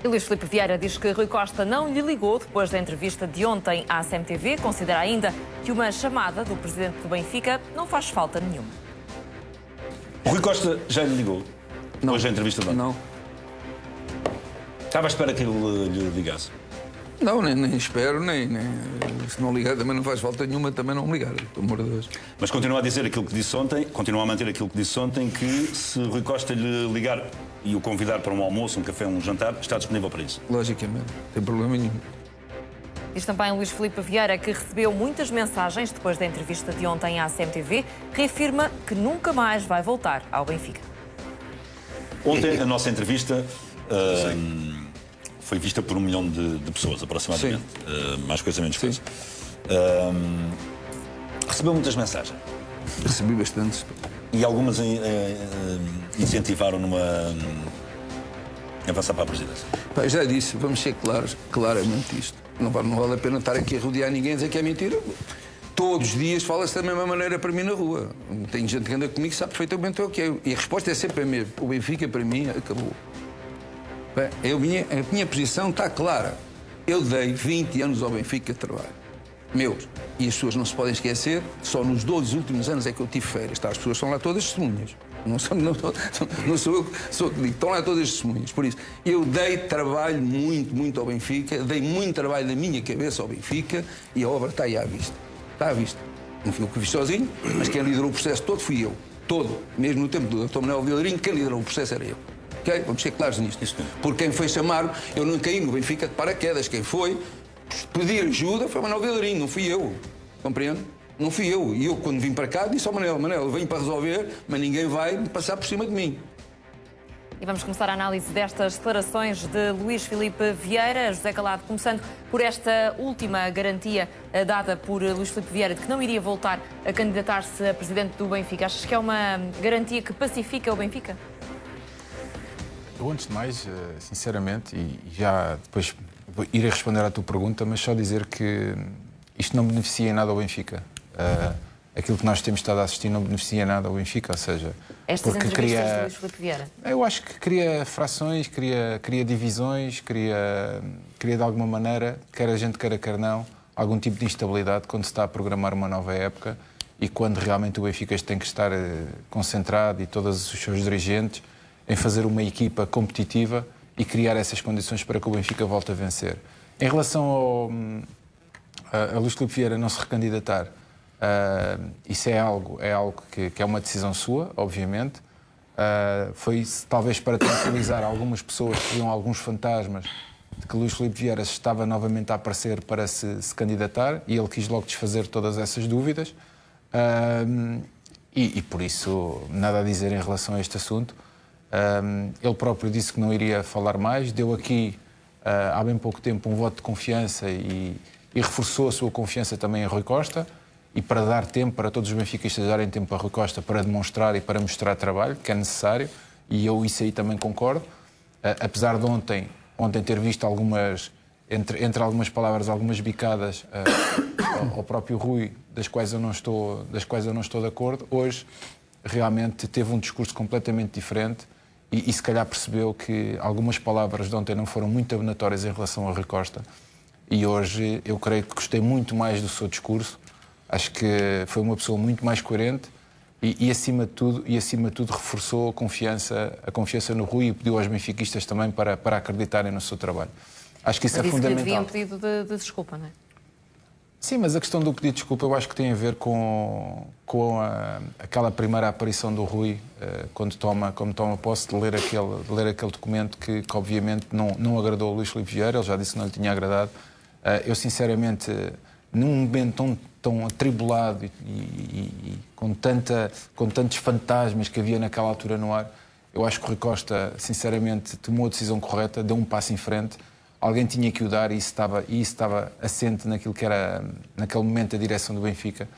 E Luís Filipe Vieira diz que Rui Costa não lhe ligou depois da entrevista de ontem à CMTV. Considera ainda que uma chamada do presidente do Benfica não faz falta nenhuma. O Rui Costa já lhe ligou? Não. Depois da entrevista de ontem? Não. Estava à espera que ele lhe ligasse? Não, nem espero, nem. Se não ligar também não faz falta nenhuma, também não me ligar, pelo amor de Deus. Mas continua a dizer aquilo que disse ontem, continua a manter aquilo que disse ontem, que se Rui Costa lhe ligar e o convidar para um almoço, um café, um jantar, está disponível para isso? Logicamente, não tem problema nenhum. Diz também Luís Filipe Vieira que recebeu muitas mensagens depois da entrevista de ontem à CMTV. Reafirma que nunca mais vai voltar ao Benfica. Ontem a nossa entrevista foi vista por 1 milhão de pessoas, aproximadamente. Mais coisa, menos coisa. Recebeu muitas mensagens. Recebi bastantes. E algumas incentivaram-no a avançar para a presidência. Pá, já disse, vamos ser claros, claramente isto. Não vale a pena estar aqui a rodear ninguém e dizer que é mentira. Todos os dias fala-se da mesma maneira para mim na rua. Tem gente que anda comigo que sabe perfeitamente o que é. E a resposta é sempre a mesma. O Benfica, para mim, acabou. Bem, a minha posição está clara. Eu dei 20 anos ao Benfica de trabalho. Meus. E as pessoas não se podem esquecer, só nos 2 últimos anos é que eu tive férias. Tá? As pessoas estão lá todas testemunhas. Não sou eu que digo, estão lá todas testemunhas. Por isso, eu dei trabalho muito ao Benfica, dei muito trabalho da minha cabeça ao Benfica e a obra está aí à vista. Está à vista. Não fui eu que fiz sozinho, mas quem liderou o processo todo fui eu. Todo. Mesmo no tempo do Dr. Manuel Vilarinho, quem liderou o processo era eu. Okay? Vamos ser claros nisto. Porque quem foi chamar, eu não caí no Benfica de paraquedas. Quem foi pedir ajuda foi o Manuel Vilarinho, não fui eu. Compreende? Não fui eu. E eu, quando vim para cá, disse ao Manel, eu venho para resolver, mas ninguém vai passar por cima de mim. E vamos começar a análise destas declarações de Luís Filipe Vieira. José Calado, começando por esta última garantia dada por Luís Filipe Vieira de que não iria voltar a candidatar-se a presidente do Benfica. Achas que é uma garantia que pacifica o Benfica? Eu, antes de mais, sinceramente, e já depois irei responder à tua pergunta, mas só dizer que isto não beneficia em nada ao Benfica. Aquilo que nós temos estado a assistir não beneficia nada ao Benfica, ou seja... Estas entrevistas de Luís Filipe Vieira? Eu acho que cria frações, cria divisões, cria de alguma maneira, quer a gente queira, quer não, algum tipo de instabilidade quando se está a programar uma nova época e quando realmente o Benfica tem que estar concentrado e todos os seus dirigentes em fazer uma equipa competitiva e criar essas condições para que o Benfica volte a vencer. Em relação a Luís Filipe Vieira não se recandidatar, isso é algo que é uma decisão sua, obviamente. Foi talvez para tranquilizar algumas pessoas que viam alguns fantasmas de que Luís Filipe Vieira estava novamente a aparecer para se candidatar e ele quis logo desfazer todas essas dúvidas. E por isso, nada a dizer em relação a este assunto. Ele próprio disse que não iria falar mais, deu aqui há bem pouco tempo um voto de confiança e reforçou a sua confiança também em Rui Costa, e para dar tempo, para todos os benfiquistas darem tempo a Rui Costa para demonstrar e para mostrar trabalho, que é necessário, e eu isso aí também concordo, apesar de ontem ter visto algumas, entre algumas palavras, algumas bicadas ao próprio Rui, das quais eu não estou de acordo, hoje realmente teve um discurso completamente diferente e se calhar percebeu que algumas palavras de ontem não foram muito abonatórias em relação a Rui Costa, e hoje eu creio que gostei muito mais do seu discurso. Acho que foi uma pessoa muito mais coerente e acima de tudo reforçou a confiança no Rui e pediu aos benfiquistas também para acreditarem no seu trabalho. Acho que isso é fundamental. Disse que havia um pedido de desculpa, não é? Sim, mas a questão do pedido de desculpa eu acho que tem a ver com aquela primeira aparição do Rui, quando toma posse, de ler aquele documento que obviamente não agradou a Luís Filipe Vieira. Ele já disse que não lhe tinha agradado. Eu sinceramente, num momento tão atribulado e com tantos fantasmas que havia naquela altura no ar, eu acho que o Rui Costa, sinceramente, tomou a decisão correta, deu um passo em frente. Alguém tinha que o dar e isso estava assente naquilo que era, naquele momento, a direção do Benfica.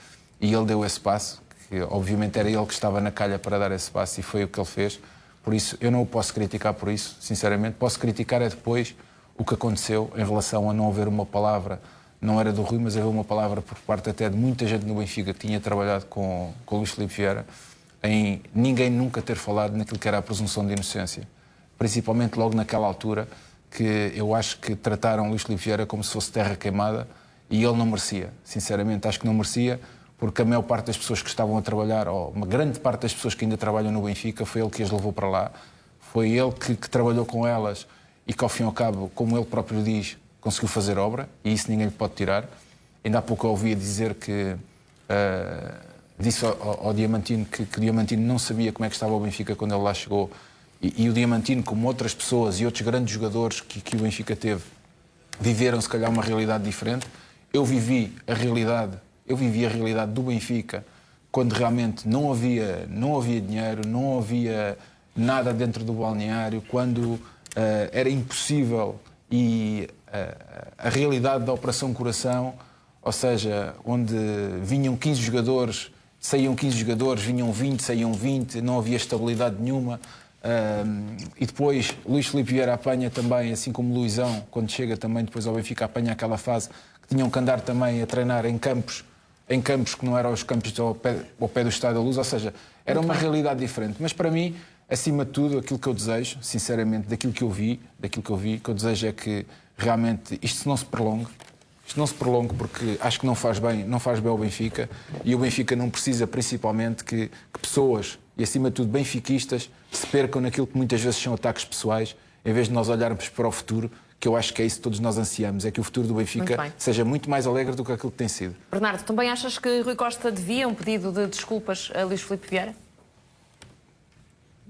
E ele deu esse passo, que obviamente era ele que estava na calha para dar esse passo e foi o que ele fez. Por isso, eu não o posso criticar por isso, sinceramente. Posso criticar depois o que aconteceu em relação a não haver uma palavra, não era do Rui, mas havia uma palavra por parte até de muita gente no Benfica que tinha trabalhado com o Luís Filipe Vieira, em ninguém nunca ter falado naquilo que era a presunção de inocência. Principalmente logo naquela altura, que eu acho que trataram Luís Filipe Vieira como se fosse terra queimada e ele não merecia. Sinceramente, acho que não merecia, porque a maior parte das pessoas que estavam a trabalhar, ou uma grande parte das pessoas que ainda trabalham no Benfica, foi ele que as levou para lá. Foi ele que trabalhou com elas e que, ao fim e ao cabo, como ele próprio diz, conseguiu fazer obra, e isso ninguém lhe pode tirar. Ainda há pouco eu ouvia dizer que... disse ao Diamantino que o Diamantino não sabia como é que estava o Benfica quando ele lá chegou. E o Diamantino, como outras pessoas e outros grandes jogadores que o Benfica teve, viveram se calhar uma realidade diferente. Eu vivi a realidade do Benfica quando realmente não havia dinheiro, não havia nada dentro do balneário, quando era impossível, e a realidade da Operação Coração, ou seja, onde vinham 15 jogadores, saíam 15 jogadores, vinham 20, saíam 20, não havia estabilidade nenhuma. E depois Luís Filipe Vieira apanha também, assim como Luizão, quando chega também depois ao Benfica, apanha aquela fase que tinham que andar também a treinar em campos que não eram os campos ao pé do Estádio da Luz, ou seja, era uma realidade diferente. Mas para mim, acima de tudo, aquilo que eu desejo, sinceramente, daquilo que eu vi, o que eu desejo é que realmente isto não se prolongue. Isto não se prolongue, porque acho que não faz bem ao Benfica, e o Benfica não precisa, principalmente, que pessoas, e acima de tudo benfiquistas, se percam naquilo que muitas vezes são ataques pessoais, em vez de nós olharmos para o futuro, que eu acho que é isso que todos nós ansiamos, é que o futuro do Benfica seja muito mais alegre do que aquilo que tem sido. Bernardo, também achas que Rui Costa devia um pedido de desculpas a Luís Filipe Vieira?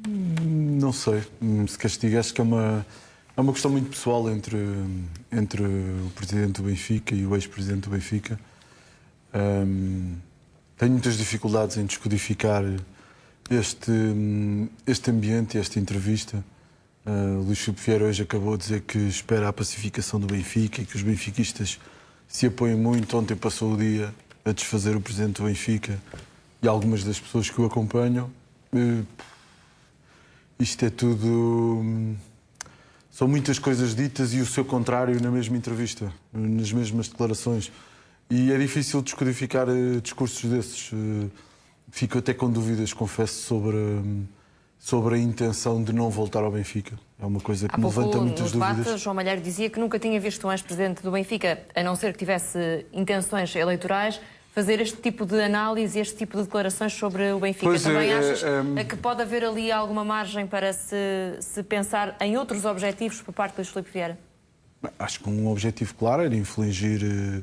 Não sei, se castiga, acho que é uma questão muito pessoal entre o presidente do Benfica e o ex-presidente do Benfica. Tenho muitas dificuldades em descodificar este ambiente, esta entrevista. Luís Filipe Vieira hoje acabou de dizer que espera a pacificação do Benfica e que os benfiquistas se apoiam muito. Ontem passou o dia a desfazer o presidente do Benfica e algumas das pessoas que o acompanham. Isto é tudo... São muitas coisas ditas e o seu contrário na mesma entrevista, nas mesmas declarações. E é difícil descodificar discursos desses. Fico até com dúvidas, confesso, sobre a intenção de não voltar ao Benfica. É uma coisa que me levanta muitas dúvidas. Debate, João Malheiro dizia que nunca tinha visto um ex-presidente do Benfica, a não ser que tivesse intenções eleitorais, fazer este tipo de análise, este tipo de declarações sobre o Benfica. Pois Também achas que pode haver ali alguma margem para se pensar em outros objetivos por parte do Luís Filipe Vieira? Acho que um objetivo claro era infligir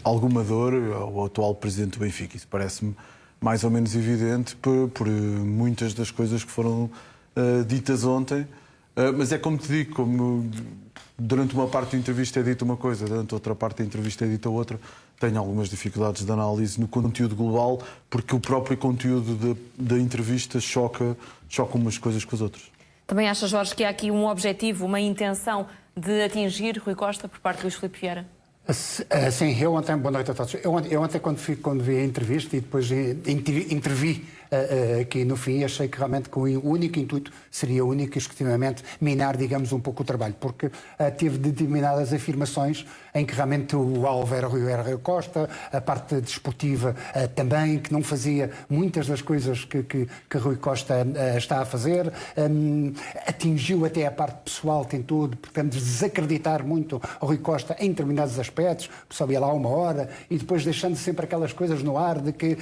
alguma dor ao atual presidente do Benfica. Isso parece-me mais ou menos evidente por muitas das coisas que foram ditas ontem. Mas é como te digo, como durante uma parte da entrevista é dita uma coisa, durante outra parte da entrevista é dita outra, tenho algumas dificuldades de análise no conteúdo global, porque o próprio conteúdo da entrevista choca umas coisas com as outras. Também achas, Jorge, que há aqui um objetivo, uma intenção de atingir Rui Costa por parte de Luís Filipe Vieira? Sim, eu ontem, boa noite a todos. Eu ontem, quando vi a entrevista e depois intervi aqui no fim, achei que realmente que o único intuito seria único e exclusivamente minar, digamos, um pouco o trabalho, porque teve determinadas afirmações em que realmente o alvo era Rui Costa, a parte desportiva também, que não fazia muitas das coisas que Rui Costa está a fazer, atingiu até a parte pessoal, tentou, portanto, desacreditar muito o Rui Costa em determinados aspectos, o pessoal ia lá uma hora e depois deixando sempre aquelas coisas no ar de que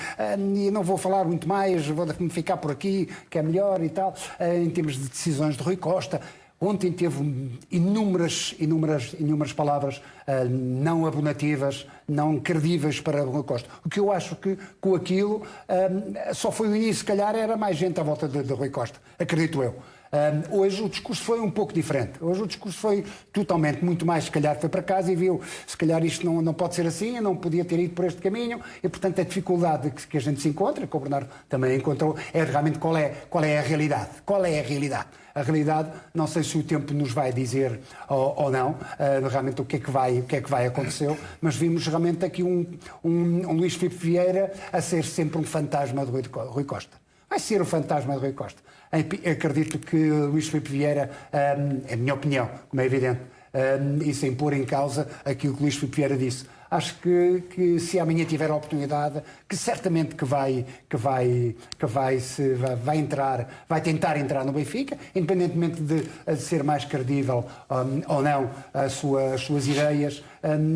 não vou falar muito mais, vou-me ficar por aqui, que é melhor e tal, em termos de decisões de Rui Costa. Ontem teve inúmeras palavras não abonativas, não credíveis para Rui Costa. O que eu acho que com aquilo só foi o início, se calhar era mais gente à volta de Rui Costa, acredito eu. Hoje o discurso foi um pouco diferente. Hoje o discurso foi totalmente, muito mais, se calhar foi para casa e viu, se calhar isto não pode ser assim, eu não podia ter ido por este caminho, e portanto a dificuldade que a gente se encontra, que o Bernardo também encontrou, é realmente qual é a realidade. Qual é a realidade? A realidade, não sei se o tempo nos vai dizer ou não, realmente o que é que vai acontecer, mas vimos realmente aqui um Luís Filipe Vieira a ser sempre um fantasma de Rui Costa. Vai ser o fantasma de Rui Costa. Acredito que Luís Filipe Vieira, é a minha opinião, como é evidente, e sem pôr em causa aquilo que Luís Filipe Vieira disse. acho que se amanhã tiver a oportunidade, que certamente que vai tentar entrar no Benfica, independentemente de ser mais credível ou não as suas ideias.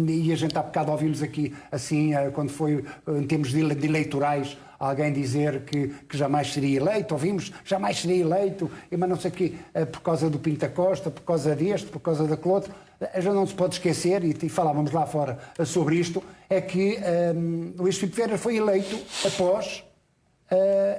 E a gente há bocado ouvimos aqui, assim, quando foi em termos de eleitorais, alguém dizer que jamais seria eleito, ouvimos, jamais seria eleito, mas não sei o quê, por causa do Pinto da Costa, por causa deste, por causa daquele outro. Já não se pode esquecer, e falávamos lá fora sobre isto, é que Luís Filipe Vieira foi eleito após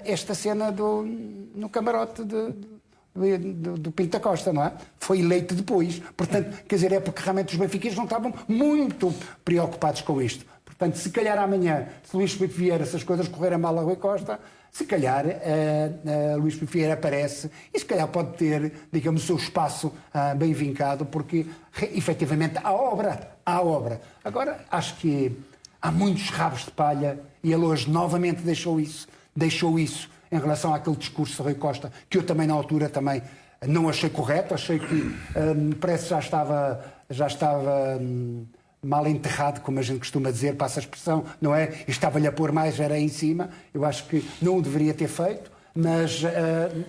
esta cena no camarote do Pinto da Costa, não é? Foi eleito depois. Portanto, quer dizer, é porque realmente os benfiquistas não estavam muito preocupados com isto. Portanto, se calhar amanhã, se Luís Filipe Vieira, se as coisas correrem mal a Rui Costa, se calhar Luís Filipe Vieira aparece e se calhar pode ter, digamos, o seu espaço bem vincado, porque efetivamente há obra. Agora, acho que há muitos rabos de palha e ele hoje novamente deixou isso em relação àquele discurso de Rui Costa, que eu também na altura também não achei correto, achei que parece que já estava mal enterrado, como a gente costuma dizer, passa a expressão, não é? E estava-lhe a pôr mais, era em cima. Eu acho que não o deveria ter feito, mas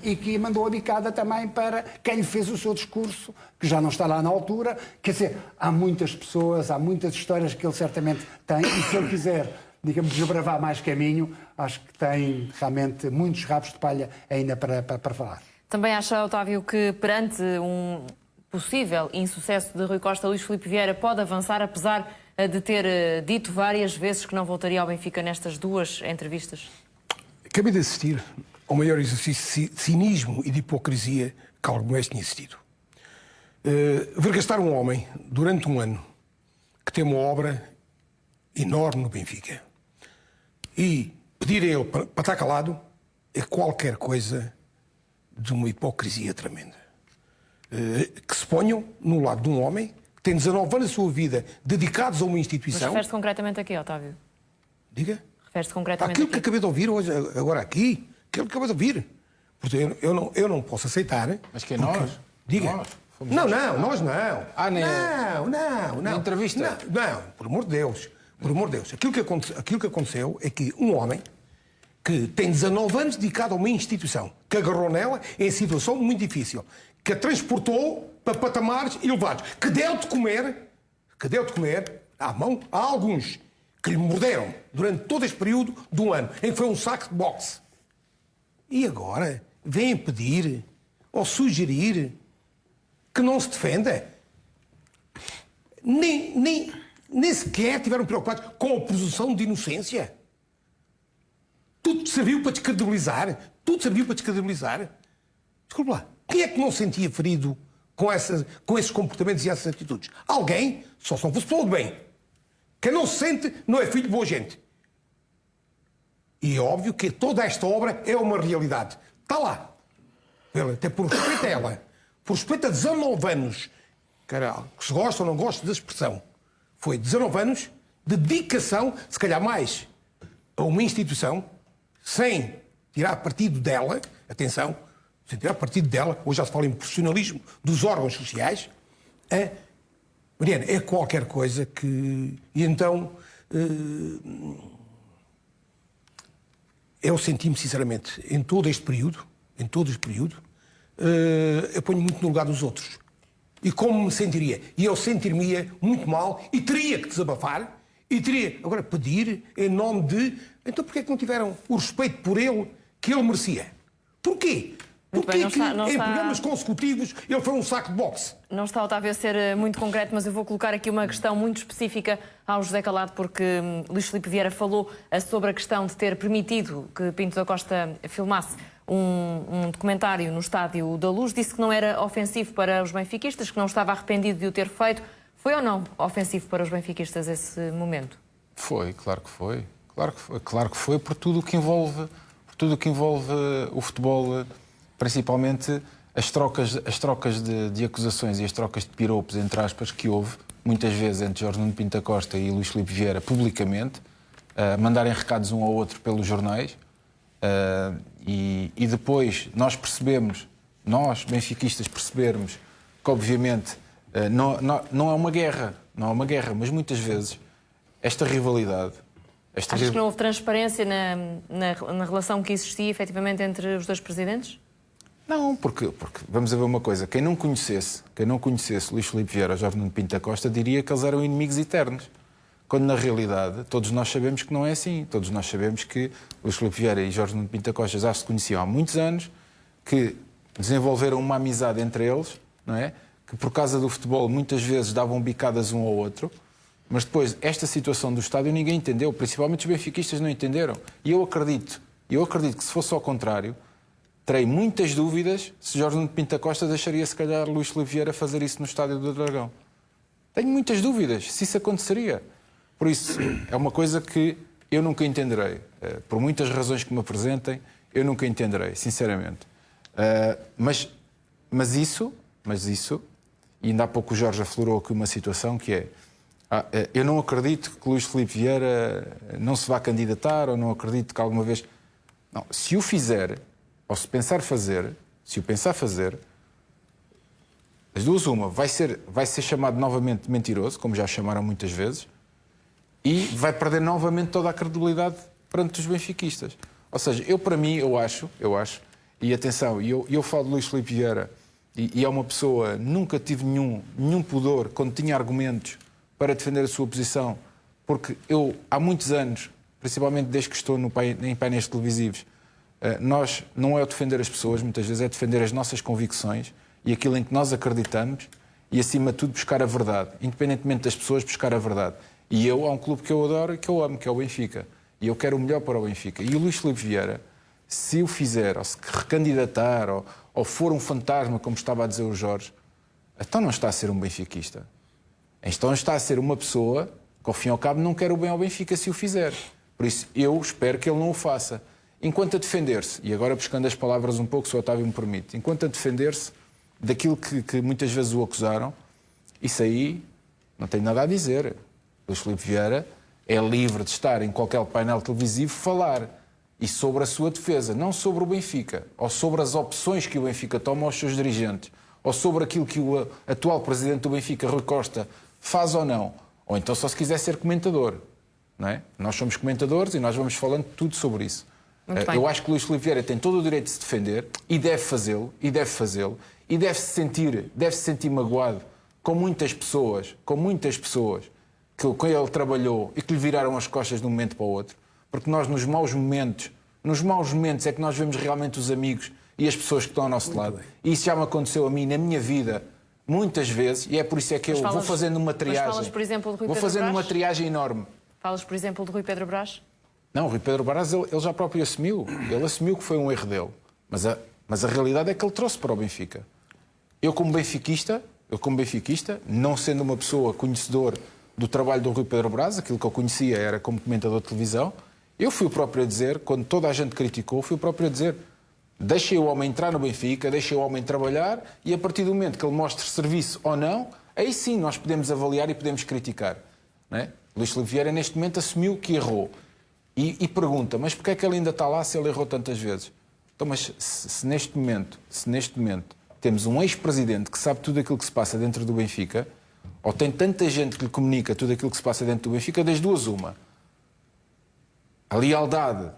e que mandou a bicada também para quem lhe fez o seu discurso, que já não está lá na altura. Quer dizer, há muitas pessoas, há muitas histórias que ele certamente tem, e se ele quiser, digamos, desbravar mais caminho, acho que tem realmente muitos rabos de palha ainda para falar. Também acha, Otávio, que perante um possível insucesso de Rui Costa, Luís Filipe Vieira pode avançar, apesar de ter dito várias vezes que não voltaria ao Benfica nestas duas entrevistas? Acabei de assistir ao maior exercício de cinismo e de hipocrisia que alguma vez tinha assistido. Vergastar um homem durante um ano que tem uma obra enorme no Benfica e pedir a ele para estar calado é qualquer coisa de uma hipocrisia tremenda. Que se ponham no lado de um homem que tem 19 anos da sua vida dedicados a uma instituição. Mas refere-se concretamente aqui, Otávio? Diga? Refere-se concretamente aquilo aqui. que acabei de ouvir hoje, agora aqui, aquilo que acabei de ouvir. Portanto, eu não posso aceitar. Mas que é nós? Diga. Nós? Não, nós não. Não. Na entrevista? Não, por amor de Deus. Por amor de Deus. Aquilo que aconteceu é que um homem que tem 19 anos dedicado a uma instituição, que agarrou nela em situação muito difícil, que a transportou para patamares elevados, que deu de comer à mão a alguns que lhe morderam durante todo este período de um ano, em que foi um saco de boxe. E agora vêm pedir ou sugerir que não se defenda. Nem sequer estiveram preocupados com a presunção de inocência. Tudo serviu para descredibilizar. Desculpe lá. Quem é que não se sentia ferido com esses comportamentos e essas atitudes? Alguém, só se não fosse pessoa de bem. Quem não se sente não é filho de boa gente. E é óbvio que toda esta obra é uma realidade. Está lá. Até por respeito a ela. Por respeito a 19 anos. Caralho, que se gosta ou não gosta da expressão. Foi 19 anos de dedicação, se calhar mais, a uma instituição, sem tirar partido dela, atenção, sem tirar partido dela, hoje já se fala em profissionalismo dos órgãos sociais, Mariana, é qualquer coisa que... E então, eu senti-me, sinceramente, em todo este período, eu ponho muito no lugar dos outros. E como me sentiria? E eu sentir-me muito mal e teria que desabafar e teria, agora, pedir em nome de... Então porquê é que não tiveram o respeito por ele que ele merecia? Porquê? Porquê que em programas consecutivos ele foi um saco de boxe? Não está, Otávio, a ser muito concreto, mas eu vou colocar aqui uma questão muito específica ao José Calado, porque Luís Filipe Vieira falou sobre a questão de ter permitido que Pinto da Costa filmasse um documentário no Estádio da Luz. Disse que não era ofensivo para os benfiquistas, que não estava arrependido de o ter feito. Foi ou não ofensivo para os benfiquistas esse momento? Foi, claro que foi. Claro que foi por tudo o que envolve o futebol, principalmente as trocas de acusações e as trocas de piropos, entre aspas, que houve muitas vezes entre Jorge Nuno Pinto da Costa e Luís Filipe Vieira publicamente, mandarem recados um ao outro pelos jornais, e depois nós benfiquistas percebermos que obviamente não é uma guerra, mas muitas vezes esta rivalidade... Achas que não houve transparência na relação que existia efetivamente entre os dois presidentes? Não, porque vamos a ver uma coisa, quem não conhecesse Luís Filipe Vieira ou Jorge Nuno Pinto da Costa diria que eles eram inimigos eternos. Quando na realidade todos nós sabemos que não é assim. Todos nós sabemos que Luís Filipe Vieira e Jorge Nuno Pinto da Costa já se conheciam há muitos anos, que desenvolveram uma amizade entre eles, não é? Que por causa do futebol muitas vezes davam bicadas um ao outro, mas depois esta situação do estádio ninguém entendeu, principalmente os benfiquistas não entenderam. E eu acredito que se fosse ao contrário, terei muitas dúvidas se Jorge Nuno Pinto da Costa deixaria se calhar Luís Filipe Vieira fazer isso no Estádio do Dragão. Tenho muitas dúvidas se isso aconteceria. Por isso, é uma coisa que eu nunca entenderei. Por muitas razões que me apresentem, eu nunca entenderei, sinceramente. Mas isso, e ainda há pouco o Jorge aflorou aqui uma situação que é, eu não acredito que Luís Filipe Vieira não se vá candidatar, ou não acredito que alguma vez... Não, se o fizer, ou se pensar fazer, as duas uma, vai ser chamado novamente mentiroso, como já chamaram muitas vezes, e vai perder novamente toda a credibilidade perante os benfiquistas. Ou seja, eu acho, e atenção, eu falo de Luís Filipe Vieira, e é uma pessoa, nunca tive nenhum pudor quando tinha argumentos para defender a sua posição, porque eu, há muitos anos, principalmente desde que estou em painéis televisivos, nós não é o defender as pessoas, muitas vezes é defender as nossas convicções e aquilo em que nós acreditamos e, acima de tudo, buscar a verdade. Independentemente das pessoas, buscar a verdade. E há um clube que eu adoro e que eu amo, que é o Benfica. E eu quero o melhor para o Benfica. E o Luís Filipe Vieira, se o fizer, ou se recandidatar, ou for um fantasma, como estava a dizer o Jorge, então não está a ser um benfiquista. Então está a ser uma pessoa que, ao fim e ao cabo, não quer o bem ao Benfica se o fizer. Por isso, eu espero que ele não o faça. Enquanto a defender-se, e agora buscando as palavras um pouco, se o Otávio me permite, enquanto a defender-se daquilo que muitas vezes o acusaram, isso aí não tem nada a dizer. Luís Filipe Vieira é livre de estar em qualquer painel televisivo falar e sobre a sua defesa, não sobre o Benfica, ou sobre as opções que o Benfica toma aos seus dirigentes, ou sobre aquilo que o atual presidente do Benfica, Rui Costa, faz ou não. Ou então só se quiser ser comentador. Não é? Nós somos comentadores e nós vamos falando tudo sobre isso. Eu acho que Luís Filipe Vieira tem todo o direito de se defender e deve fazê-lo, e deve se sentir magoado com muitas pessoas que com ele trabalhou e que lhe viraram as costas de um momento para o outro, porque nós nos maus momentos é que nós vemos realmente os amigos e as pessoas que estão ao nosso lado. E isso já me aconteceu a mim na minha vida muitas vezes, e é por isso é que eu vou fazendo uma triagem. Mas falas, por exemplo, de Rui vou Pedro fazendo Brás? uma triagem enorme. Falas, por exemplo, de Rui Pedro Brás? Não, o Rui Pedro Brás, ele já próprio assumiu. Ele assumiu que foi um erro dele. Mas a realidade é que ele trouxe para o Benfica. Eu como benfiquista, não sendo uma pessoa conhecedor do trabalho do Rui Pedro Brás, aquilo que eu conhecia era como comentador de televisão, eu fui o próprio a dizer, quando toda a gente criticou, fui o próprio a dizer: deixei o homem entrar no Benfica, deixei o homem trabalhar, e a partir do momento que ele mostre serviço ou não, aí sim nós podemos avaliar e podemos criticar. Não é? Luís Filipe Vieira, neste momento, assumiu que errou. E pergunta, mas porquê é que ele ainda está lá se ele errou tantas vezes? Então, mas se neste momento temos um ex-presidente que sabe tudo aquilo que se passa dentro do Benfica, ou tem tanta gente que lhe comunica tudo aquilo que se passa dentro do Benfica, das duas uma. A lealdade.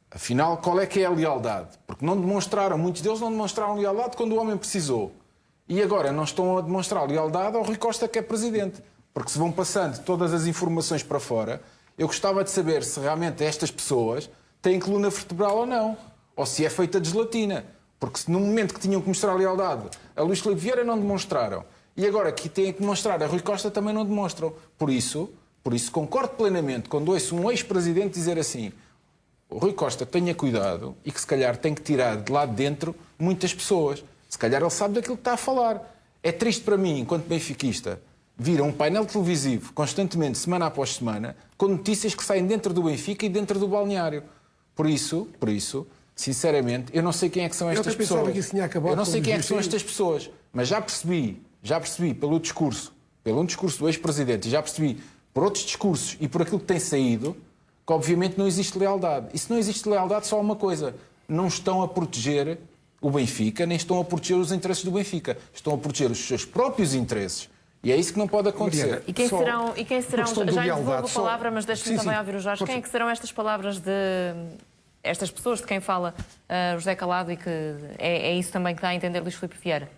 Afinal, qual é que é a lealdade? Porque não demonstraram, muitos deles não demonstraram lealdade quando o homem precisou. E agora não estão a demonstrar lealdade ao Rui Costa, que é presidente. Porque se vão passando todas as informações para fora, eu gostava de saber se realmente estas pessoas têm coluna vertebral ou não. Ou se é feita de gelatina. Porque se no momento que tinham que mostrar lealdade a Luís Filipe Vieira não demonstraram. E agora que têm que demonstrar a Rui Costa também não demonstram. Por isso concordo plenamente quando ouço um ex-presidente dizer assim: o Rui Costa tenha cuidado e que se calhar tem que tirar de lá de dentro muitas pessoas. Se calhar ele sabe daquilo que está a falar. É triste para mim, enquanto benfiquista, vir a um painel televisivo constantemente, semana após semana, com notícias que saem dentro do Benfica e dentro do balneário. Por isso, sinceramente, eu não sei quem é que são estas pessoas. Eu não sei quem é que são estas pessoas, mas já percebi pelo discurso do ex-presidente, e já percebi por outros discursos e por aquilo que tem saído, que obviamente não existe lealdade. E se não existe lealdade, só há uma coisa: não estão a proteger o Benfica, nem estão a proteger os interesses do Benfica. Estão a proteger os seus próprios interesses. E é isso que não pode acontecer. Mariana, E quem Só serão, uma questão de já lhe lealdade, devolvo a só- palavra, mas deixe-me Sim, também sim. ouvir o Jorge. Força. Quem é que serão estas palavras de estas pessoas de quem fala José Calado e que é isso também que dá a entender Luís Filipe Vieira?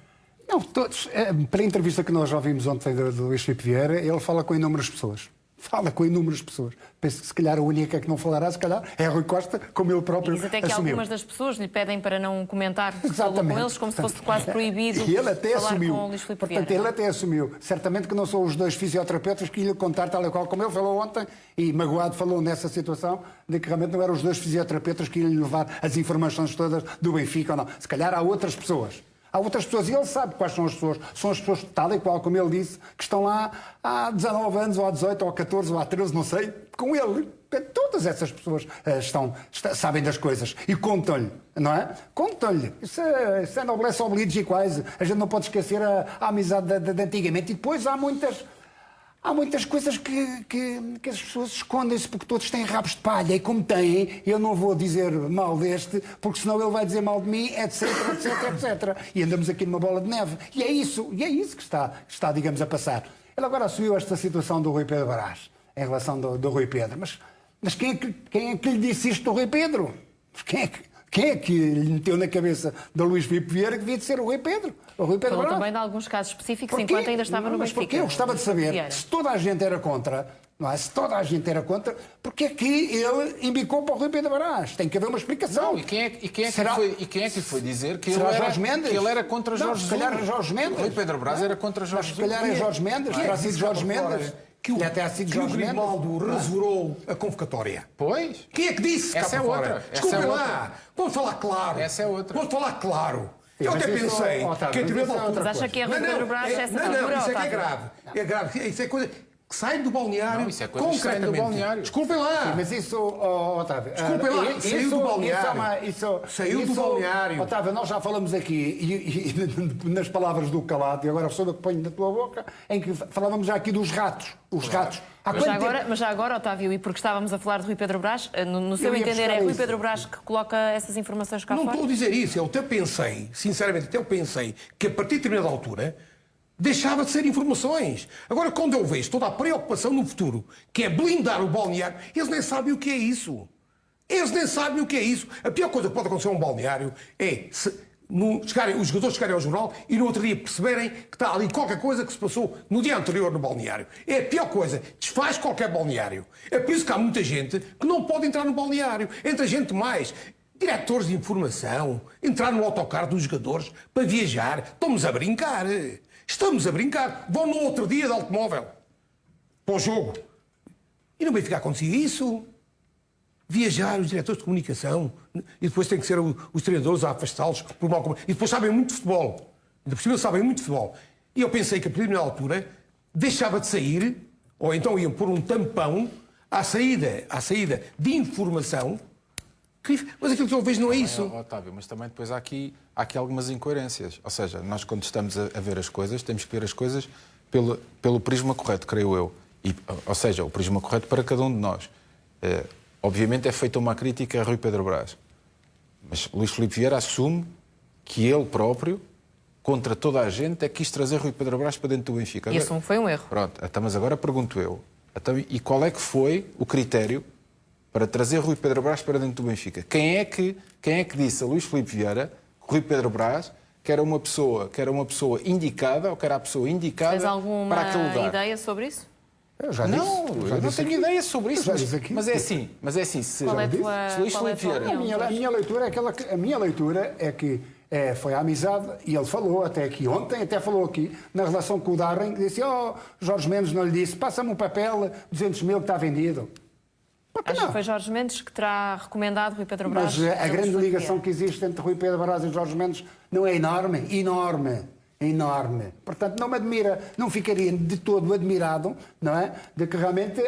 Não, todos. Para a entrevista que nós já ouvimos ontem do Luís Filipe Vieira, ele fala com inúmeras pessoas. Fala com inúmeras pessoas. Penso que se calhar a única que não falará, se calhar, é Rui Costa, como ele próprio Diz até que assumiu. algumas das pessoas lhe pedem para não comentar falou com Exatamente. eles, como se fosse quase proibido E ele até falar assumiu. com o Luís Filipe Portanto, Vieira. ele até assumiu. Certamente que não são os 2 fisioterapeutas que lhe contar tal e qual como ele falou ontem e magoado falou nessa situação de que realmente não eram os 2 fisioterapeutas que iam lhe levar as informações todas do Benfica ou não. Se calhar há outras pessoas. Há outras pessoas, e ele sabe quais são as pessoas. São as pessoas, tal e qual como ele disse, que estão lá há 19 anos, ou há 18, ou há 14, ou há 13, não sei, com ele. Todas essas pessoas sabem das coisas e contam-lhe, não é? Contam-lhe. Isso é noblesse oblige e quase. A gente não pode esquecer a amizade de antigamente. E depois há muitas coisas que as pessoas escondem-se porque todos têm rabos de palha. E como têm, eu não vou dizer mal deste, porque senão ele vai dizer mal de mim, etc, etc, etc. E andamos aqui numa bola de neve. E é isso que está, digamos, a passar. Ele agora assumiu esta situação do Rui Pedro Brás, em relação do Rui Pedro. Mas quem é que lhe disse isto do Rui Pedro? Quem é que lhe meteu na cabeça do Luís Filipe Vieira que devia de ser o Rui Pedro? O Rui Pedro Falou Brás. também de alguns casos específicos Porquê? enquanto ainda estava no Mas Benfica. porquê? Eu gostava de saber, se toda a gente era contra, não é? Se toda a gente era contra, porque é que ele embicou para o Rui Pedro Brás? Tem que haver uma explicação. Não, e quem é que lhe foi dizer que Será ele Jorge Mendes? que ele era contra Não, Jorge se calhar Jesus? é Jorge Mendes. Rui Pedro Brás era contra Mas Jorge se calhar é Jesus. Jorge Mendes, terá sido Jorge Mendes. Que o Jorge Mendes. Grimaldo rasurou a convocatória. Pois. Quem é que disse? Essa cá é para outra. fora? Essa Desculpem é lá. outra. Vamos falar claro. Essa é outra. Vamos falar claro. Eu Mas até isso, pensei Otávio, que a determinada mas isso é altura... outra Mas acha que é Rui Pedro Brás essa não, altura, isso é que é Otávio? grave. É grave. Isso é coisa que sai do balneário Não, isso é coisa que sai do concretamente. balneário. Desculpem lá. Mas isso, Otávio... Desculpem lá, saiu do balneário. Saiu do balneário. Otávio, nós já falamos aqui, e nas palavras do Calado, e agora sou eu que ponho na tua boca, em que falávamos já aqui dos ratos. Os ratos. Há Mas já agora, Otávio, e porque estávamos a falar de Rui Pedro Brás, no seu ia entender buscar é Rui isso. Pedro Brás que coloca essas informações cá Não fora? estou a dizer isso. Eu até pensei, sinceramente, que a partir de determinada altura deixava de ser informações. Agora, quando eu vejo toda a preocupação no futuro, que é blindar o balneário, eles nem sabem o que é isso. Eles nem sabem o que é isso. A pior coisa que pode acontecer a um balneário é os jogadores chegarem ao jornal e no outro dia perceberem que está ali qualquer coisa que se passou no dia anterior no balneário. É a pior coisa. Desfaz qualquer balneário. É por isso que há muita gente que não pode entrar no balneário. Entra gente mais. Diretores de informação, entrar no autocarro dos jogadores para viajar. Estamos a brincar. Estamos a brincar. Vão no outro dia de automóvel para o jogo. E no Benfica acontecia isso. Viajar, os diretores de comunicação, e depois tem que ser os treinadores a afastá-los por mal comportamento. E depois sabem muito de futebol. Ainda por cima sabem muito de futebol. E eu pensei que a partir de uma altura deixava de sair, ou então iam pôr um tampão à saída de informação. Mas aquilo que eu vejo não é isso. Otávio, mas também depois há aqui algumas incoerências. Ou seja, nós quando estamos a ver as coisas, temos que ver as coisas pelo prisma correto, creio eu. Ou seja, o prisma correto para cada um de nós. Obviamente é feita uma crítica a Rui Pedro Brás. Mas Luís Filipe Vieira assume que ele próprio, contra toda a gente, quis trazer Rui Pedro Brás para dentro do Benfica. E isso foi um erro. Pronto, mas agora pergunto eu. E qual é que foi o critério para trazer Rui Pedro Brás para dentro do Benfica? Quem é que disse a Luís Filipe Vieira que Rui Pedro Brás que era uma pessoa indicada, ou que era a pessoa indicada para aquele lugar? Tens alguma ideia sobre isso? Eu já disse. Eu não tenho ideia sobre isso. já disse aqui. Mas é assim, se Qual é a se tua Luís Filipe Vieira... opinião? A minha leitura é que foi a amizade, e ele falou até aqui ontem, até falou aqui, na relação com o Darren, que disse, Jorge Mendes não lhe disse, passa-me um papel, 200 mil que está vendido. Por que Acho não? que foi Jorge Mendes que terá recomendado Rui Pedro Brás. Mas a Luís grande Filipe ligação Vieira. que existe entre Rui Pedro Brás e Jorge Mendes não é enorme? Enorme. Portanto, não me admira, não ficaria de todo admirado, não é? De que realmente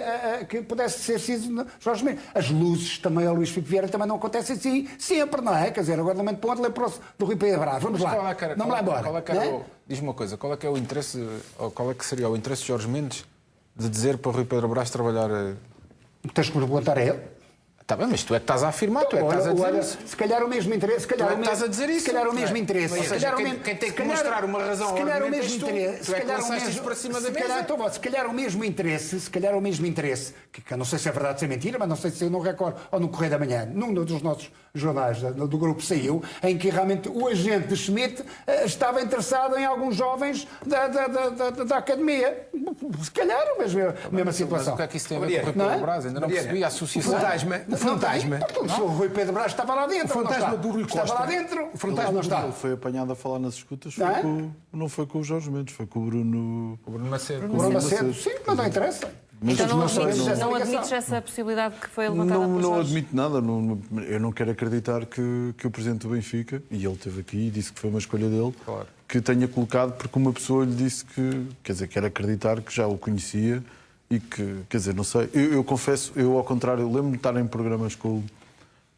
que pudesse ser sido Jorge Mendes. As luzes também ao Luís Filipe Vieira também não acontecem assim sempre, não é? Quer dizer, agora de momento para onde lembrou-se do Rui Pedro Brás. Vamos lá. Vamos lá embora. Diz-me uma coisa, qual é que é o interesse, ou qual é que seria o interesse de Jorge Mendes de dizer para Rui Pedro Brás trabalhar... Tens que perguntar a ele. Está bem, mas tu é que estás a afirmar, tu é que estás a dizer isso. Se calhar o mesmo interesse, se calhar Tu é que estás a dizer isso. Se calhar o mesmo interesse. Ou Se seja, calhar o quem mesmo- tem que se calhar- mostrar uma razão se calhar o argumento mesmo és tu. interesse. Tu é que lançaste isto para cima da mesa. Se calhar o mesmo interesse, que eu não sei se é verdade ou se é mentira, mas não sei se eu não recordo, ou no Correio da Manhã, num dos nossos jornais do grupo saiu, em que realmente o agente de Schmidt estava interessado em alguns jovens da academia. Se calhar a mesma Mas situação. o que é que isso tem a ver com o Rui Não é? Pedro Brás? Ainda não percebi a associação. O fantasma. O Rui Pedro Brás estava lá dentro. O fantasma do Rui Costa. Estava lá dentro. O fantasma não do está. Ele foi apanhado a falar nas escutas, Não é? não foi com o Jorge Mendes, foi com o Bruno. O Bruno Macedo. Bruno Macedo. Sim, mas não interessa. Então não admites, não- não admites essa possibilidade que foi levantada por Não Jorge? admito nada. Eu não quero acreditar que o presidente do Benfica, e ele esteve aqui e disse que foi uma escolha dele, Claro. que tenha colocado porque uma pessoa lhe disse que, quer dizer, quero acreditar que já o conhecia e que, quer dizer, não sei. Eu confesso, eu ao contrário, eu lembro-me de estar em programas com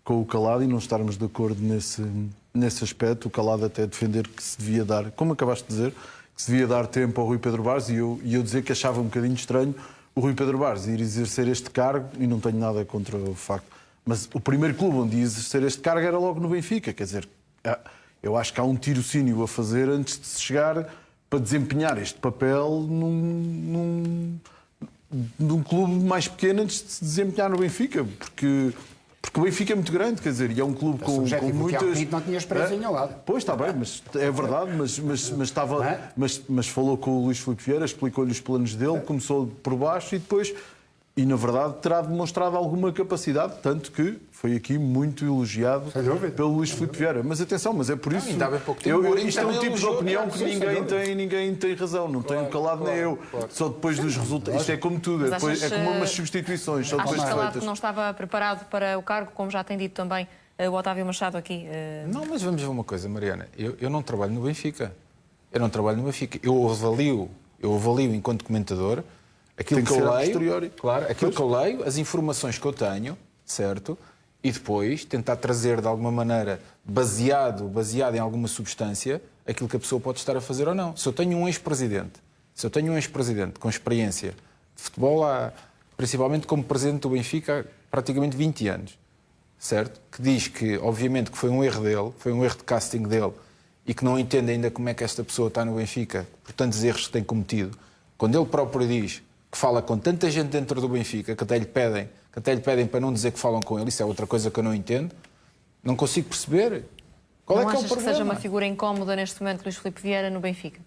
o Calado e não estarmos de acordo nesse aspecto. O Calado até defender que se devia dar, como acabaste de dizer, que se devia dar tempo ao Rui Pedro Brás e eu dizer que achava um bocadinho estranho o Rui Pedro Brás ir exercer este cargo, e não tenho nada contra o facto. Mas o primeiro clube onde ia exercer este cargo era logo no Benfica. Quer dizer, eu acho que há um tirocínio a fazer antes de se chegar para desempenhar este papel num clube mais pequeno antes de se desempenhar no Benfica. Porque o Benfica é muito grande, quer dizer, e é um clube com muitas... O Tiago não tinha experiência em lado. Pois, está bem, mas é verdade, mas falou com o Luís Filipe Vieira, explicou-lhe os planos dele, começou por baixo e depois, e na verdade terá demonstrado alguma capacidade, tanto que foi aqui muito elogiado Sem dúvida. pelo Luís Filipe Vieira. Mas atenção, mas é por isso... ainda há bem pouco tempo, o Mourinho isto é um também tipo de elogiou, opinião claro, que sim, ninguém tem razão, não tenho Calado nem eu. Só depois dos resultados. Isto é como tudo, Mas depois, é achas, como umas substituições, só Achas depois que Calado feitas. não estava preparado para o cargo, como já tem dito também o Otávio Machado aqui? Não, mas vamos ver uma coisa, Mariana. Eu não trabalho no Benfica. Eu não trabalho no Benfica. Eu avalio enquanto comentador aquilo Tem que que ser eu a leio, posteriori. claro, aquilo que eu leio, as informações que eu tenho, certo? E depois tentar trazer de alguma maneira, baseado em alguma substância, aquilo que a pessoa pode estar a fazer ou não. Se eu tenho um ex-presidente com experiência de futebol, principalmente como presidente do Benfica há praticamente 20 anos, certo? Que diz que, obviamente, que foi um erro dele, foi um erro de casting dele, e que não entende ainda como é que esta pessoa está no Benfica, por tantos erros que tem cometido. Quando ele próprio diz que fala com tanta gente dentro do Benfica, que até lhe pedem para não dizer que falam com ele, isso é outra coisa que eu não entendo, não consigo perceber. Qual Não é que é o achas que problema? seja uma figura incómoda neste momento Luís Filipe Vieira no Benfica?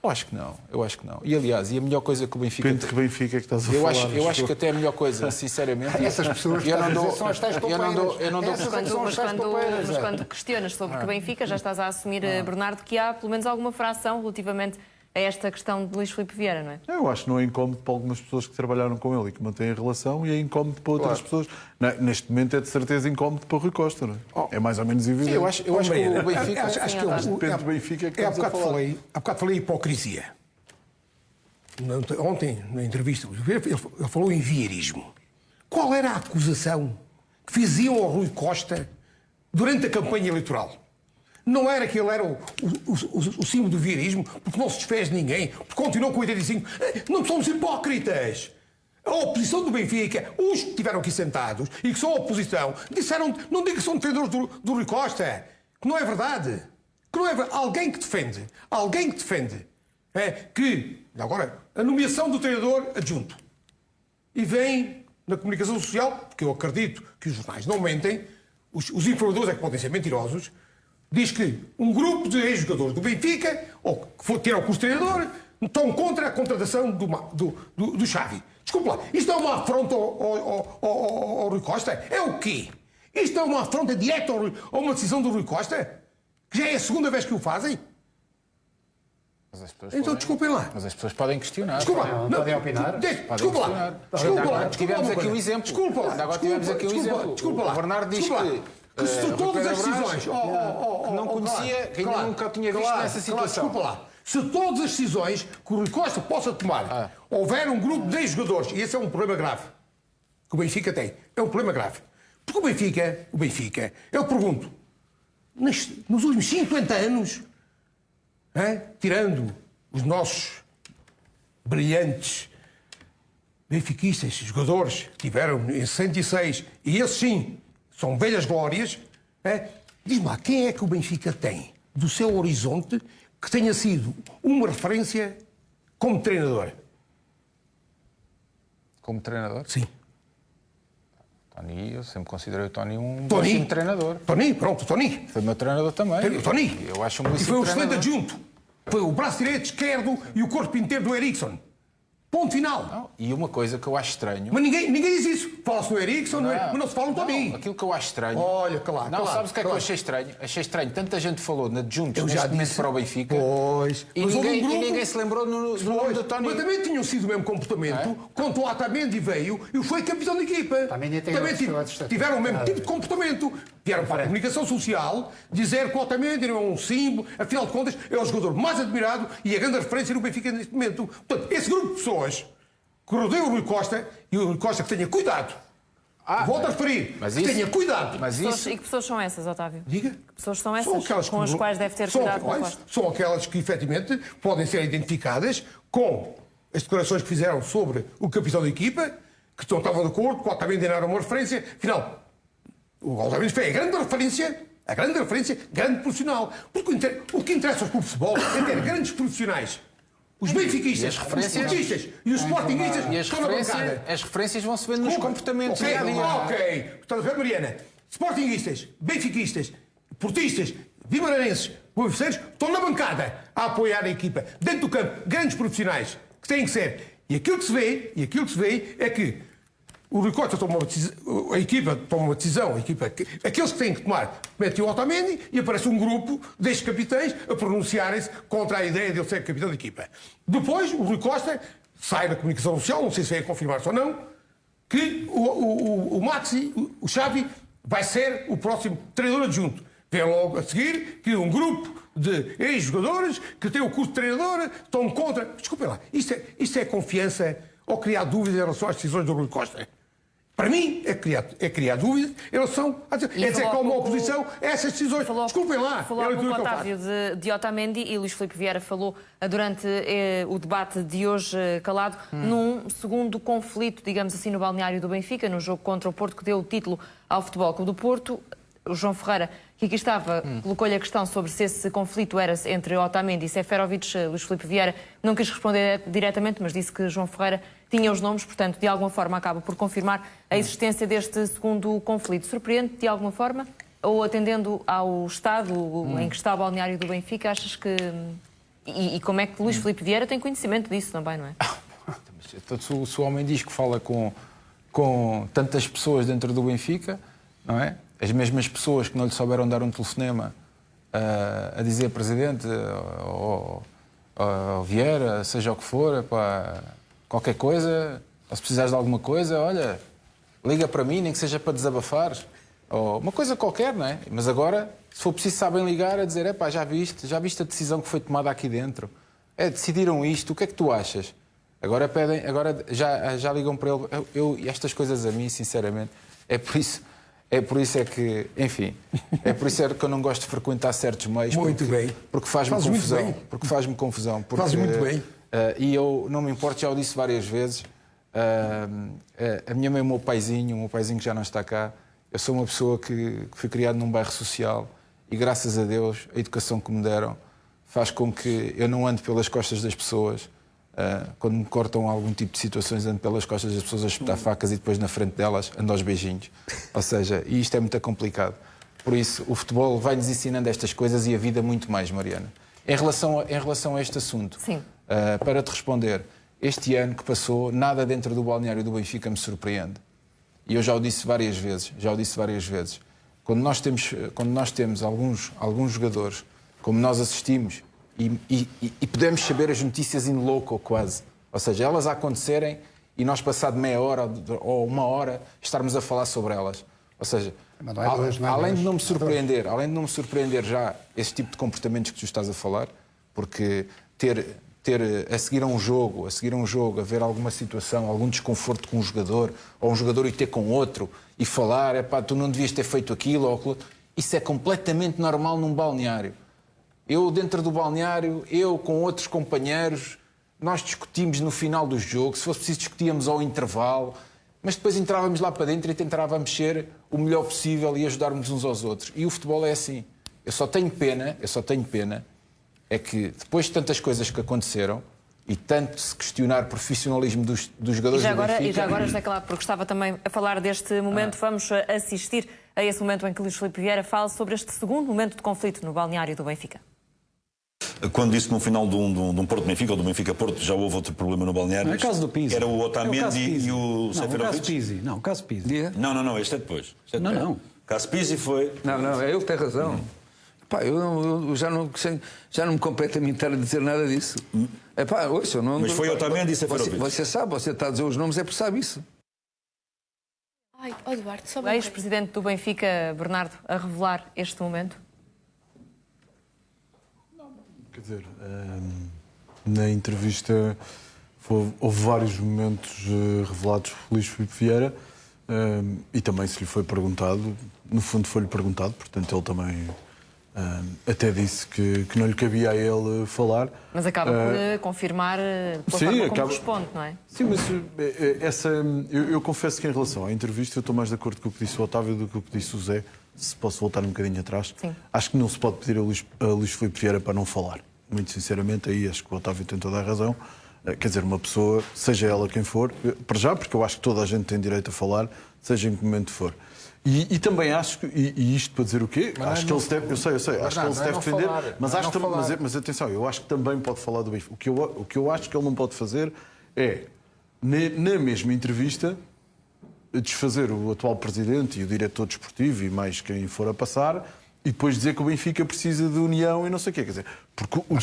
Eu acho que não. E aliás, a melhor coisa que o Benfica... Depende de que Benfica é que estás a Eu falar. acho que até a melhor coisa, sinceramente... Essas pessoas que eu estás a não dizer dou- são as tais eu não dou- toupeiras. eu não dou- Essas são as tais toupeiras, Mas é. quando questionas sobre que Benfica, já estás a assumir, Bernardo, que há pelo menos alguma fração relativamente a esta questão de Luís Filipe Vieira, não é? Eu acho que não é incómodo para algumas pessoas que trabalharam com ele e que mantêm a relação, e é incómodo para outras pessoas. Neste momento é de certeza incómodo para o Rui Costa, não é? É mais ou menos evidente. Sim, eu acho que o Benfica... Acho que Depende do Benfica que há estamos a falar. bocado falei hipocrisia. Ontem, na entrevista, ele falou em vieirismo. Qual era a acusação que faziam ao Rui Costa durante a campanha eleitoral? Não era que ele era o símbolo do vieirismo, porque não se desfez de ninguém, porque continuou com 85. Não somos hipócritas. A oposição do Benfica, os que estiveram aqui sentados e que são a oposição, disseram, não digo que são defensores do Rui Costa, que não é verdade. Que não é verdade. Alguém que defende que, agora, a nomeação do treinador adjunto. E vem na comunicação social, porque eu acredito que os jornais não mentem, os informadores é que podem ser mentirosos, diz que um grupo de ex-jogadores do Benfica, ou que tiram com o treinador, estão contra a contratação do Xavi. Desculpa lá, isto é uma afronta ao Rui Costa? É o quê? Isto é uma afronta direta a uma decisão do Rui Costa? Que já é a segunda vez que o fazem? Mas as pessoas Então, podem- desculpem lá. Mas as pessoas podem questionar. Desculpa, Não podem opinar? Desculpa lá. Desculpa lá. Tivemos aqui um exemplo. Desculpa lá. Ainda agora tivemos aqui um exemplo. Desculpa lá. O Bernardo diz Desculpa lá. que se Rui todas Pedro as Brás, decisões. que não conhecia, que ainda nunca tinha visto nessa situação. Desculpa lá. Se todas as decisões que o Rui Costa possa tomar houver um grupo de jogadores, e esse é um problema grave que o Benfica tem, é um problema grave. Porque o Benfica, eu pergunto, nos últimos 50 anos, tirando os nossos brilhantes benfiquistas, jogadores que tiveram em 66, e esses sim, são velhas glórias, diz-me lá, quem é que o Benfica tem do seu horizonte que tenha sido uma referência como treinador? Como treinador? Sim. Tony, eu sempre considerei o Tony um Tony? ótimo treinador. Tony, pronto, Tony. Foi meu treinador também. Tony. Eu acho um E foi bom o excelente treinador. adjunto. Foi o braço direito, esquerdo e o corpo inteiro do Eriksson. Ponto final. Não, e uma coisa que eu acho estranho... Mas ninguém diz isso. Fala-se no Eriksson, mas não se fala no Tony. Aquilo que eu acho estranho... Olha, claro. Não, claro, sabes o que é que eu claro. achei estranho? Achei estranho. Tanta gente falou de adjuntos Eu já neste momento disse. para o Benfica. Pois. E Mas houve ninguém, um grupo- e ninguém se lembrou do nome Pois, do Tony. mas também tinham sido o mesmo comportamento quando o Otamendi veio e foi capitão da equipa. Também tem Também outro estatuto. tiveram o mesmo tipo de comportamento. Vieram para a comunicação social dizer que o Otamendi não é um símbolo, afinal de contas é o jogador mais admirado e a grande referência no Benfica neste momento. Portanto, esse grupo de pessoas que rodeia o Rui Costa, e o Rui Costa que tenha cuidado. Volto a referir, mas que isso- tenha cuidado. Mas Pessoas- isso... E que pessoas são essas, Otávio? Diga. Que pessoas são São essas aquelas com as que- quais deve ter são cuidado com o aquelas- Costa? São aquelas que, efetivamente, podem ser identificadas com as declarações que fizeram sobre o capitão da equipa, que estavam de acordo, que o Otamendi não era uma referência. Afinal, o Otamendi foi a grande referência, grande profissional. Porque o que interessa aos clubes de futebol é ter grandes profissionais. Os benfiquistas, E as referências- os sportingistas e os sportingistas E as estão na bancada. referências vão-se vendo nos comportamentos. Ok, dia a dia. ok. Portanto, a ver, Mariana, sportinguistas, benfiquistas, portistas, vimaranenses, boaviceiros, estão na bancada a apoiar a equipa. Dentro do campo, grandes profissionais, que têm que ser. E aquilo que se vê é que o Rui Costa toma uma decisão, a equipa toma uma decisão, aqueles que têm que tomar, metem o Otamendi e aparece um grupo destes capitães a pronunciarem-se contra a ideia de ele ser capitão da equipa. Depois, o Rui Costa sai da comunicação social, não sei se é confirmar-se ou não, que o Maxi, o Xavi, vai ser o próximo treinador adjunto. Vem logo a seguir que um grupo de ex-jogadores que tem o curso de treinador estão contra. Desculpem lá, isto é confiança ou criar dúvidas em relação às decisões do Rui Costa? Para mim, é criar dúvidas em relação a dizer que há uma oposição a essas decisões. Desculpem lá. Falou há pouco, Otávio, de Otamendi, e Luís Filipe Vieira falou durante o debate de hoje calado num segundo conflito, digamos assim, no balneário do Benfica, no jogo contra o Porto, que deu o título ao Futebol Clube do Porto. O João Ferreira, que aqui estava, colocou-lhe a questão sobre se esse conflito era entre Otamendi e Seferovic. Luís Filipe Vieira não quis responder diretamente, mas disse que João Ferreira tinha os nomes, portanto, de alguma forma acaba por confirmar a existência deste segundo conflito. Surpreende de alguma forma? Ou atendendo ao estado em que está o balneário do Benfica, achas que... E como é que Luís Filipe Vieira tem conhecimento disso também, não é? Se o homem diz que fala com tantas pessoas dentro do Benfica, não é? As mesmas pessoas que não lhe souberam dar um telefonema a dizer Presidente ou Vieira, seja o que for, pá, qualquer coisa, ou se precisares de alguma coisa, olha, liga para mim, nem que seja para desabafar, ou uma coisa qualquer, não é? Mas agora, se for preciso, sabem ligar a dizer, pá, já viste a decisão que foi tomada aqui dentro? Decidiram isto, o que é que tu achas? Agora pedem, agora já ligam para ele. Estas coisas a mim, sinceramente, é por isso é que, enfim, é por isso que eu não gosto de frequentar certos meios. Muito bem. Porque faz-me Fazes muito confusão. bem. Porque faz-me confusão. Porque, Fazes muito bem. E eu não me importo, já o disse várias vezes. A minha mãe, o meu paizinho que já não está cá, eu sou uma pessoa que fui criado num bairro social e, graças a Deus, a educação que me deram faz com que eu não ande pelas costas das pessoas. Quando me cortam algum tipo de situações, ando pelas costas das pessoas a espetar facas e depois na frente delas ando aos beijinhos. Ou seja, e isto é muito complicado. Por isso, o futebol vai-nos ensinando estas coisas e a vida muito mais, Mariana. Em relação a este assunto, Sim. Para te responder, este ano que passou, nada dentro do balneário do Benfica me surpreende. E eu já o disse várias vezes. Quando nós temos alguns jogadores, como nós assistimos, e podemos saber as notícias in loco quase. Ou seja, elas a acontecerem e nós, passado meia hora ou uma hora, estarmos a falar sobre elas. Ou seja, além de não me surpreender já esse tipo de comportamentos que tu estás a falar, porque ter a seguir a um jogo, a ver alguma situação, algum desconforto com um jogador, ou um jogador ir ter com outro e falar, tu não devias ter feito aquilo ou aquilo, isso é completamente normal num balneário. Eu, dentro do balneário, com outros companheiros, nós discutimos no final do jogo, se fosse preciso discutíamos ao intervalo, mas depois entrávamos lá para dentro e tentávamos ser o melhor possível e ajudarmos uns aos outros. E o futebol é assim. Eu só tenho pena é que depois de tantas coisas que aconteceram e tanto se questionar o profissionalismo dos jogadores do Benfica... E já agora, José Calado, porque estava também a falar deste momento, vamos assistir a esse momento em que Luís Filipe Vieira fala sobre este segundo momento de conflito no balneário do Benfica. Quando disse no final de um Porto-Benfica ou do Benfica-Porto já houve outro problema no balneário. Não é o caso do Pizzi. Era o Otamendi e o Seferovic. Não, o caso Pizzi. Não, este é depois. Não. O caso Pizzi foi... Não, ele tem razão. Pá, eu já não me compete a mim estar a dizer nada disso. Ouça, não, mas foi Otamendi e Seferovic. Você sabe, você está a dizer os nomes, é porque sabe isso. Ai, Eduardo, só O ex-presidente do Benfica, Bernardo, a revelar este momento? Quer dizer, na entrevista houve vários momentos revelados por Luís Filipe Vieira e também se lhe foi perguntado, no fundo foi-lhe perguntado, portanto ele também até disse que não lhe cabia a ele falar. Mas acaba por confirmar pela forma como responde, não é? Sim, mas eu confesso que em relação à entrevista eu estou mais de acordo com o que disse o Otávio do que o que disse o Zé. Se posso voltar um bocadinho atrás, sim. Acho que não se pode pedir a Luís Filipe Vieira para não falar. Muito sinceramente, aí acho que o Otávio tem toda a razão. Quer dizer, uma pessoa, seja ela quem for, para já, porque eu acho que toda a gente tem direito a falar, seja em que momento for. E também acho que, e isto para dizer o quê? Mas acho que ele se deve, eu sei, acho que ele se deve defender, mas atenção, eu acho que também pode falar do Benfica. O que eu acho que ele não pode fazer é, na mesma entrevista, desfazer o atual presidente e o diretor desportivo e mais quem for a passar e depois dizer que o Benfica precisa de união e não sei o quê. Quer dizer, porque o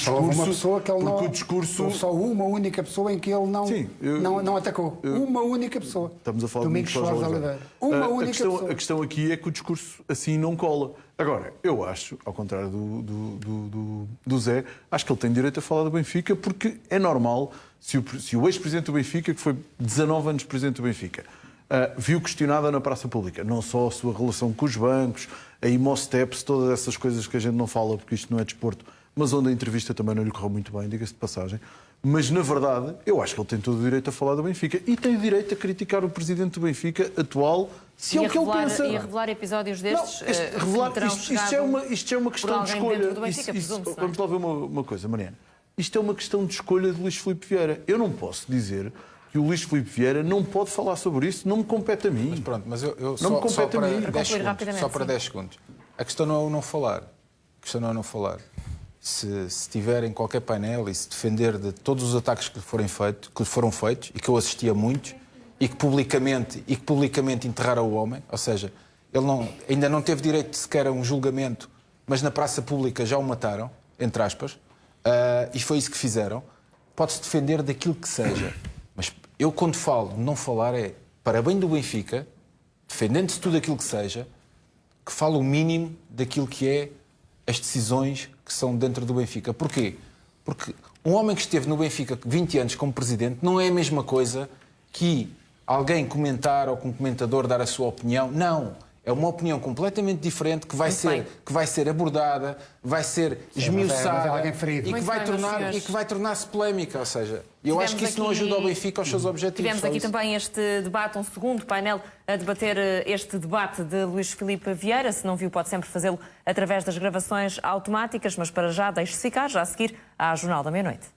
discurso... Só uma única pessoa em que ele não atacou. Uma única pessoa. Estamos a falar Domingos de Jorge Oliveira. Uma única pessoa. A questão aqui é que o discurso assim não cola. Agora, eu acho, ao contrário do Zé, acho que ele tem direito a falar do Benfica porque é normal se o ex-presidente do Benfica, que foi 19 anos presidente do Benfica, viu questionada na praça pública, não só a sua relação com os bancos, a Imosteps, todas essas coisas que a gente não fala porque isto não é desporto, mas onde a entrevista também não lhe correu muito bem, diga-se de passagem. Mas, na verdade, eu acho que ele tem todo o direito a falar do Benfica e tem o direito a criticar o presidente do Benfica atual, se é o que ele pensa. E a revelar episódios destes isto é uma questão de escolha. Benfica, vamos lá ver uma coisa, Mariana. Isto é uma questão de escolha de Luís Filipe Vieira. Eu não posso dizer que o Luís Filipe Vieira não pode falar sobre isso, não me compete a mim. Mas pronto, mas eu não só, me compete só para a mim. 10 segundos, só para 10 segundos. A questão não é o não falar. A questão não é o não falar. Se tiver em qualquer painel e se defender de todos os ataques que lhe foram feitos, e que eu assisti a muitos, e que publicamente enterraram o homem, ou seja, ele ainda não teve direito sequer a um julgamento, mas na praça pública já o mataram, entre aspas, e foi isso que fizeram. Pode-se defender daquilo que seja. Mas eu, quando falo de não falar, é para bem do Benfica, defendendo-se tudo aquilo que seja, que fale o mínimo daquilo que é as decisões que são dentro do Benfica. Porquê? Porque um homem que esteve no Benfica 20 anos como presidente não é a mesma coisa que alguém comentar ou que um comentador dar a sua opinião. Não. É uma opinião completamente diferente que vai ser abordada, vai ser esmiuçada e que vai tornar-se polémica. Ou seja, eu acho que isso não ajuda ao Benfica aos seus objetivos. Tivemos aqui também este debate, um segundo painel a debater este debate de Luís Filipe Vieira. Se não viu, pode sempre fazê-lo através das gravações automáticas, mas para já deixe-se ficar, já a seguir, à Jornal da Meia-Noite.